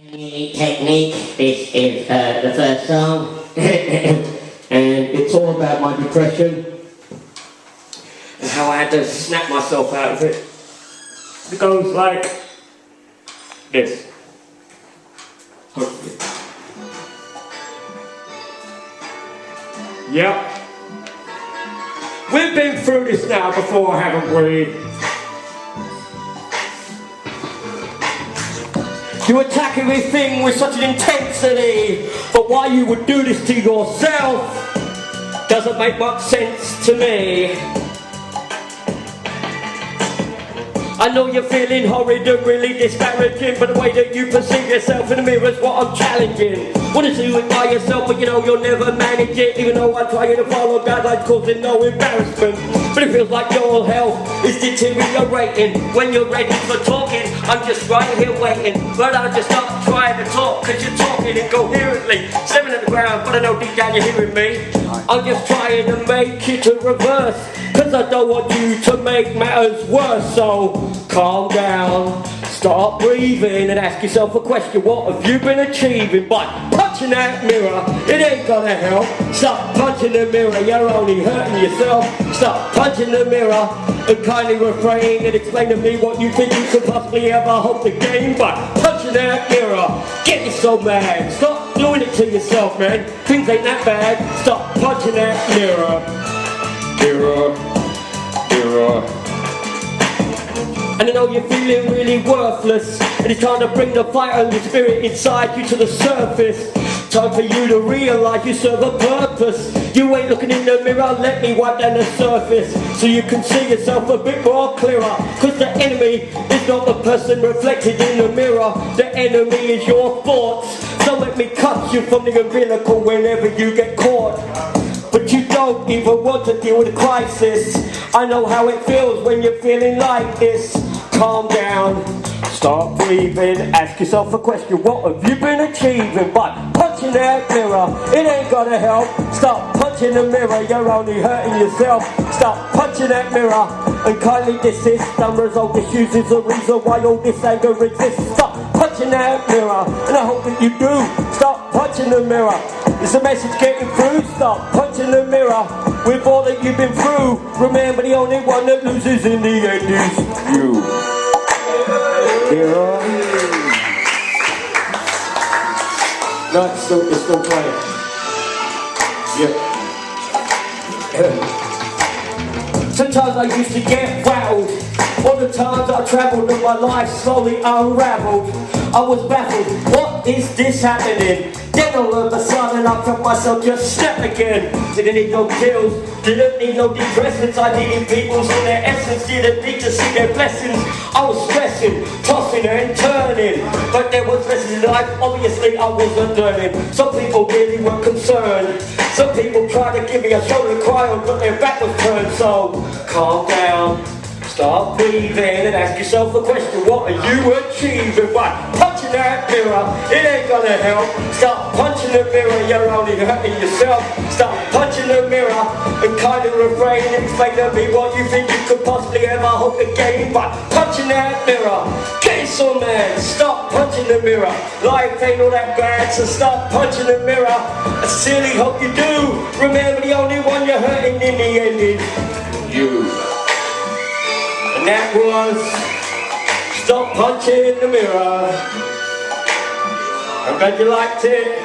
Technique. This is the first song, and it's all about my depression and how I had to snap myself out of it. It goes like this. Hopefully. Yep. We've been through this now before, haven't we? You attack everything with such an intensity, but why you would do this to yourself doesn't make much sense to me. I know you're feeling horrid and really disparaging, but the way that you perceive yourself in the mirror is what I'm challenging. Wanna do it by yourself, but you know you'll never manage it, even though I'm trying to follow guidelines causing no embarrassment. But it feels like your health is deteriorating. When you're ready for talking, I'm just right here waiting. But I'll just stop trying to talk, cause you're talking incoherently, staring at the ground, but I know deep down you're hearing me. I'm just trying to make it to reverse, cause I don't want you to make matters worse. So calm down, start breathing and ask yourself a question. What have you been achieving by punching that mirror? It ain't gonna help. Stop punching the mirror, you're only hurting yourself. Stop punching the mirror and kindly refrain and explain to me what you think you could possibly ever hope to gain by punching that mirror. Get me so mad. Stop doing it to yourself, man. Things ain't that bad. Stop punching that mirror. Mirror, mirror. And I know you're feeling really worthless, and it's trying to bring the fire and the spirit inside you to the surface. Time for you to realise you serve a purpose. You ain't looking in the mirror, let me wipe down the surface so you can see yourself a bit more clearer. Cause the enemy is not the person reflected in the mirror, the enemy is your thoughts. So let me cut you from the umbilical whenever you get caught. But you don't even want to deal with a crisis. I know how it feels when you're feeling like this. Calm down, start breathing, ask yourself a question. What have you been achieving by punching that mirror? It ain't gonna help. Stop punching the mirror, you're only hurting yourself. Stop punching that mirror and kindly desist. Unresolved issues is the reason why all this anger exists. Stop punching that mirror, and I hope that you do. Stop punching the mirror. Is the message getting through? Stop punching the mirror. With all that you've been through, remember the only one that loses in the end is you. Mirror. No, it's still playing. Yeah. Sometimes I used to get rattled. All the times I travelled and my life slowly unravelled. I was baffled. What is this happening? Then all of a sudden I felt myself just snap again. Didn't need no pills, didn't need no depressants. I needed people's in their essence, didn't need to see their blessings. I was stressing, tossing and turning, but there was lessons in life, obviously I wasn't learning. Some people really were concerned. Some people tried to give me a shoulder to cry on, but their back was turned. So calm down, start breathing and ask yourself a question. What are you achieving by punching that mirror? It ain't gonna help. Stop punching the mirror, you're only hurting yourself. Stop punching the mirror and kind of refrain and explain to me what you think you could possibly ever hope to gain by punching that mirror. Get some man, stop punching the mirror. Life ain't all that bad, so stop punching the mirror. I sincerely hope you do. Remember the only one you're hurting in the end is you. And that was Stop Punching the Mirror. I'm glad you liked it.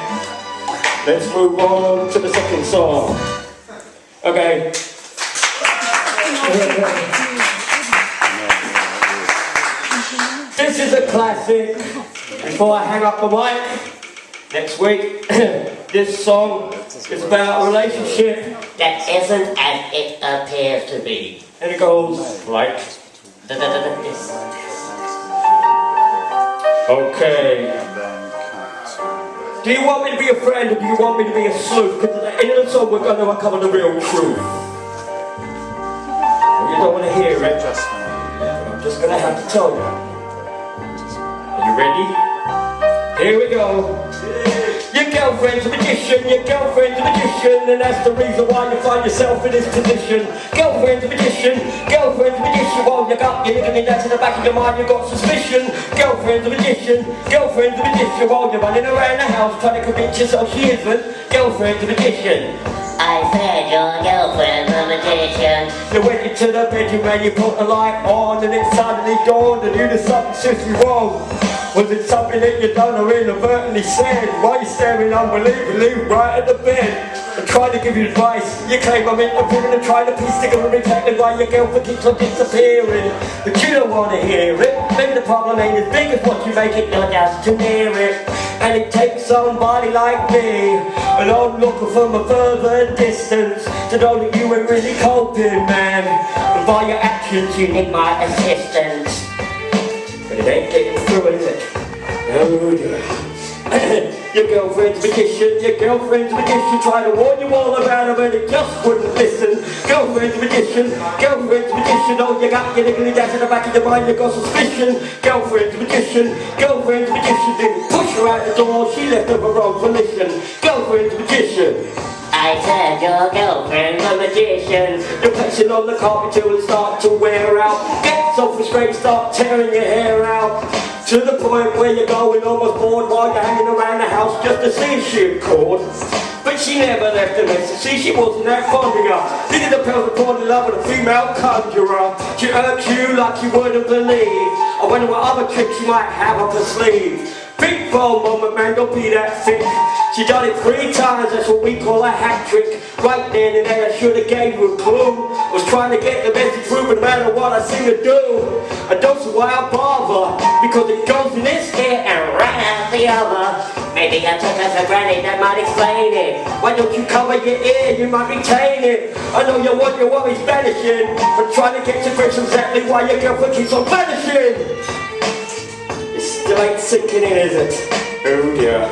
Let's move on to the second song. Okay. This is a classic. Before I hang up the mic next week, this song is about a relationship that isn't as it appears to be. And it goes like this. Okay. Do you want me to be a friend or do you want me to be a sleuth? Because at the end of the song we're going to uncover the real truth. You don't want to hear it. I'm just going to have to tell you. Are you ready? Here we go. You girlfriend's a magician, your girlfriend's a magician, and that's the reason why you find yourself in this position. Girlfriend's a magician, girlfriend's a magician, while you got your looking down to the back of your mind, you got suspicion. Girlfriend's a magician, girlfriend's a magician, while you're running around the house trying to convince yourself she isn't. Girlfriend's a magician. I said your girlfriend's a magician. You went into the bedroom and you put the light on, and it suddenly dawned and you did something seriously wrong. Was it something that you done or inadvertently said? Why you staring unbelievably right at the bed? I'm trying to give you advice. You claim I'm interfering and trying to piece together exactly why your girlfriend keeps on disappearing. But you don't want to hear it. Maybe the problem ain't as big as what you make it, you're just too near it. And it takes somebody like me, and I'm looking from a further distance, to know that you ain't really coping, man. And by your actions you need my assistance. But it ain't getting through, is it? Oh dear. Your girlfriend's a magician, your girlfriend's a magician, trying to warn you all about her but it just wouldn't listen. Girlfriend's a magician, girlfriend's a magician, oh you got your niggly dash in the back of your mind, you got suspicion. Girlfriend's a magician, girlfriend's a magician, didn't push her out the door, she left of her own volition. Girlfriend's a magician. I said your girlfriend's a magician. You're placing on the carpet till it starts to wear out. Get so frustrated, start tearing your hair out. To the point where you're going almost bored while you're hanging around the house just to see if she'd called. But she never left a message, see she wasn't that fond of you. Needed a pill to fall in love with a female conjurer. She irks you like you wouldn't believe. I wonder what other tricks she might have up her sleeve. Big bone moment, man, don't be that thick. She done it 3 times, that's what we call a hat trick. Right then and there I should have gave her a clue. Was trying to get the message through, but no matter what I seem to do, I don't see why I bother, because it goes in this ear and right out the other. Maybe I took her for granted, that might explain it. Why don't you cover your ear, you might retain it. I know you want your worries vanishing, but trying to get to grips exactly why your girlfriend keeps on vanishing. Still ain't sinking in, is it? Oh dear.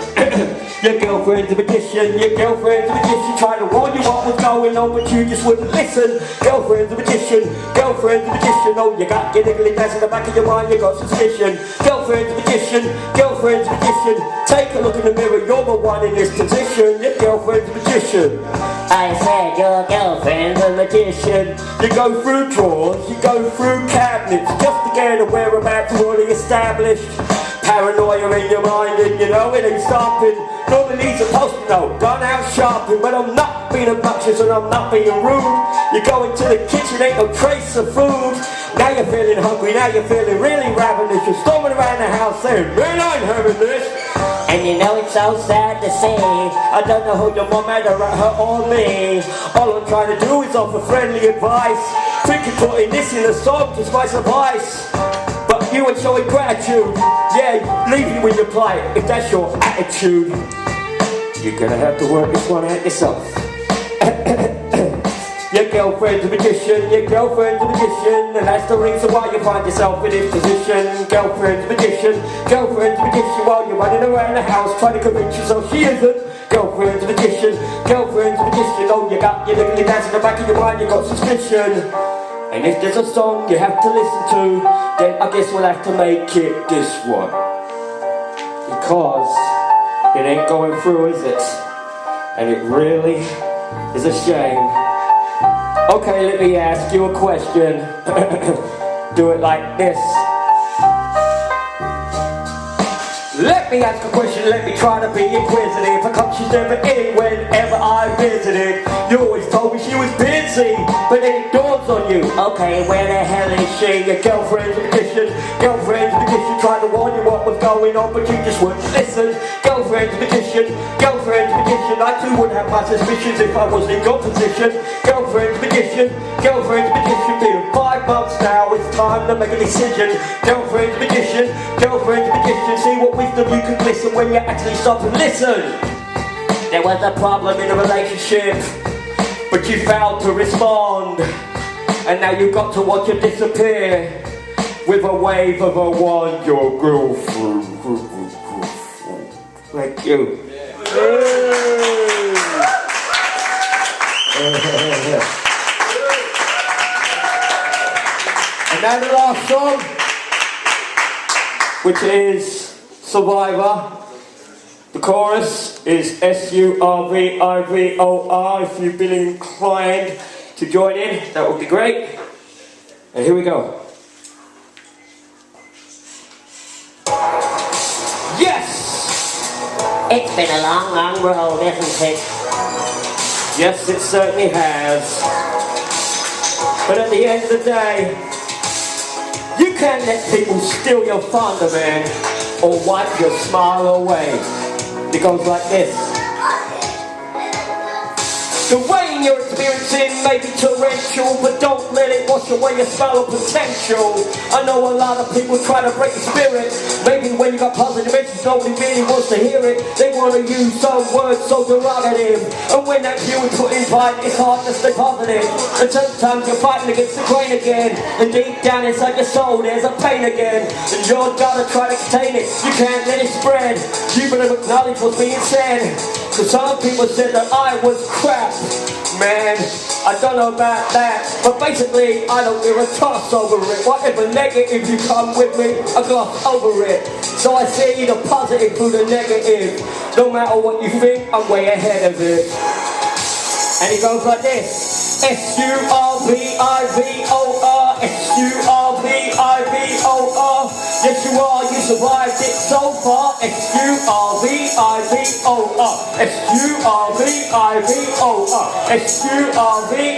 Your girlfriend's a magician, your girlfriend's a magician, trying to warn you what was going on, but you just wouldn't listen. Girlfriend's a magician, girlfriend's a magician, oh you got your niggly dash in the back of your mind, you got suspicion. Girlfriend's a magician, girlfriend's a magician, take a look in the mirror, you're the one in this position. Your girlfriend's a magician. I said your girlfriend's a magician. You go through drawers, you go through cabinets, just to get a whereabouts already established. Paranoia in your mind and you know it ain't stopping. Normally supposed to know, gone out shopping, but I'm not being obnoxious and I'm not being rude. You go into the kitchen, ain't no trace of food. Now you're feeling hungry, now you're feeling really ravenous. You're storming around the house saying, man, I ain't having this. And you know it's so sad to see. I don't know who your mom had, her or me. All I'm trying to do is offer friendly advice. Thinking putting this in a song to spice up ice. But you ain't showing gratitude. Yeah, leave you with your plight if that's your attitude. You're gonna have to work this one out yourself. Your girlfriend's a magician, your girlfriend's a magician, and that's the reason why you find yourself in this position. Girlfriend's a magician, girlfriend's a magician, while you're running around the house trying to convince yourself she isn't. Girlfriend's a magician, girlfriend's a magician, oh you got your niggly dance in the back of your mind, you got suspicion. And if there's a song you have to listen to, then I guess we'll have to make it this one. Because it ain't going through, is it? And it really is a shame. Okay, let me ask you a question. Do it like this. Let me ask a question, let me try to be inquisitive. How come she's never in whenever I visited? You always told me she was busy, but then it dawns on you. Okay, where the hell is she? Your girlfriend's a magician, girlfriend's a magician, trying to warn you what was going on, but you just wouldn't listen. Girlfriend's a magician, girlfriend's a magician, I too would have my suspicions if I was in your position. Girlfriend's a magician, girlfriend's a magician, been 5 months now, it's time to make a decision. Girlfriend's a magician, girlfriend's a magician, see what wisdom you can listen when you actually stop and listen. There was a problem in a relationship, but you failed to respond, and now you've got to watch her disappear with a wave of a wand. Your girlfriend. Thank you. And now the last song, which is Survivor. The The chorus is S-U-R-V-I-V-O-R. If you've been inclined to join in, that would be great. And here we go. Yes! It's been a long, long road, isn't it? Yes, it certainly has. But at the end of the day, you can't let people steal your thunder, man, or wipe your smile away. It goes like this. The rain you're experiencing may be torrential, but don't let it wash away your smile of potential. I know a lot of people try to break your spirit. Maybe when you got positive messages, nobody really wants to hear it. They want to use some words so derogative. And when that view is put in pride, it's hard to stay positive. And sometimes you're fighting against the grain again. And deep down inside your soul, there's a pain again. And you've got to try to contain it. You can't let it spread. You better acknowledge what's being said. Cause some people said that I was crap. Man, I don't know about that, but basically I don't give a toss over it. Whatever negative you come with me, I gloss over it. So I see the positive through the negative. No matter what you think, I'm way ahead of it. And it goes like this. S-U-R-V-I-V-O-R, S-U-R-V-I-V-O-R. Yes you are, you survived it so far. S-U-R-V-I-V-O-R, S-U-R-V-I-V-O-R, S-U-R-V-I-V-O-R.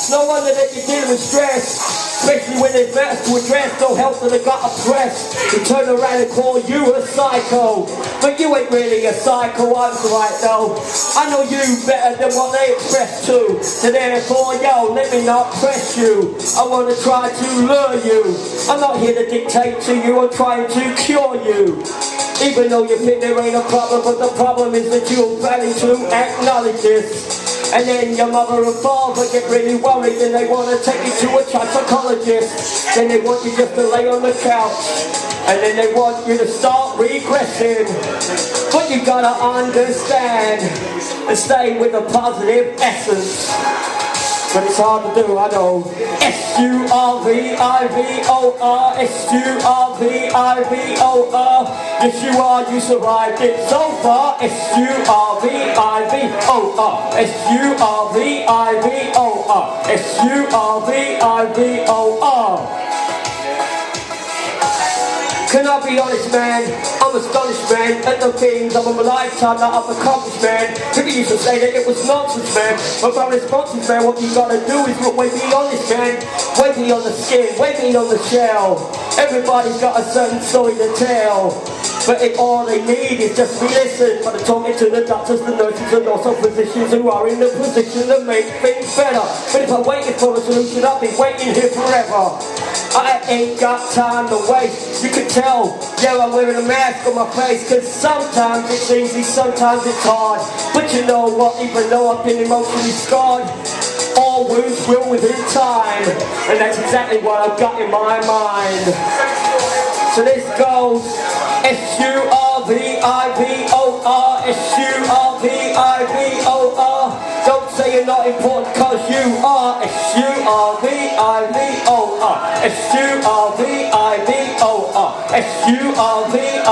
It's no wonder that you're dealing with stress, especially when there's matters to address. No help to the gut oppressed. They turn around and call you a psycho, but you ain't really a psycho, I'm right though. I know you better than what they express to. So therefore, yo, let me not press you. I want to try to lure you. I'm not here to dictate to you, I'm trying to cure you. Even though you think there ain't a problem, but the problem is that you're failing to acknowledge this. And then your mother and father get really worried and they want to take you to a child psychologist. Then they want you just to lay on the couch. And then they want you to start regressing. But you gotta understand and stay with a positive essence. But it's hard to do, I know. S-U-R-V-I-V-O-R, S-U-R-V-I-V-O-R. Yes you are, you survived it so far. S-U-R-V-I-V-O-R, S-U-R-V-I-V-O-R, S-U-R-V-I-V-O-R. Can I be honest, man? I'm astonished, man, at the things of my lifetime that I've accomplished, man. People used to say that it was nonsense, man. But my response is, man, what you gotta do is look way beyond this, man. Way beyond the skin, way beyond the shell. Everybody's got a certain story to tell. But if all they need is just to be listened, but they're talking to the doctors, the nurses, and also physicians who are in the position to make things better. But if I'm waiting for a solution, I'll be waiting here forever. I ain't got time to waste. You can tell, yeah, I'm wearing a mask on my face, cause sometimes it's easy, sometimes it's hard. But you know what, even though I've been emotionally scarred, all wounds will within time. And that's exactly what I've got in my mind. So this goes S-U-R-V-I-V-O-R, S-U-R-V-I-V-O-R. Don't say you're not important cause you are. S-U-R-V-I-V-O-R, S-U-R-V-I-V-O-R, S-U-R-V-I-V-O-R.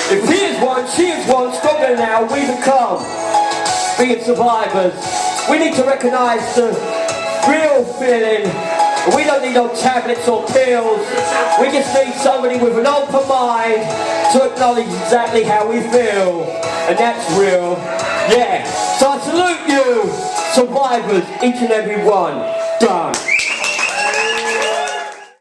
If he is one, she is one, stronger now we become. Being survivors, we need to recognize the real feeling. We don't need no tablets or pills. We just need somebody with an open mind to acknowledge exactly how we feel. And that's real. Yeah. So I salute you, survivors, each and every one. Done.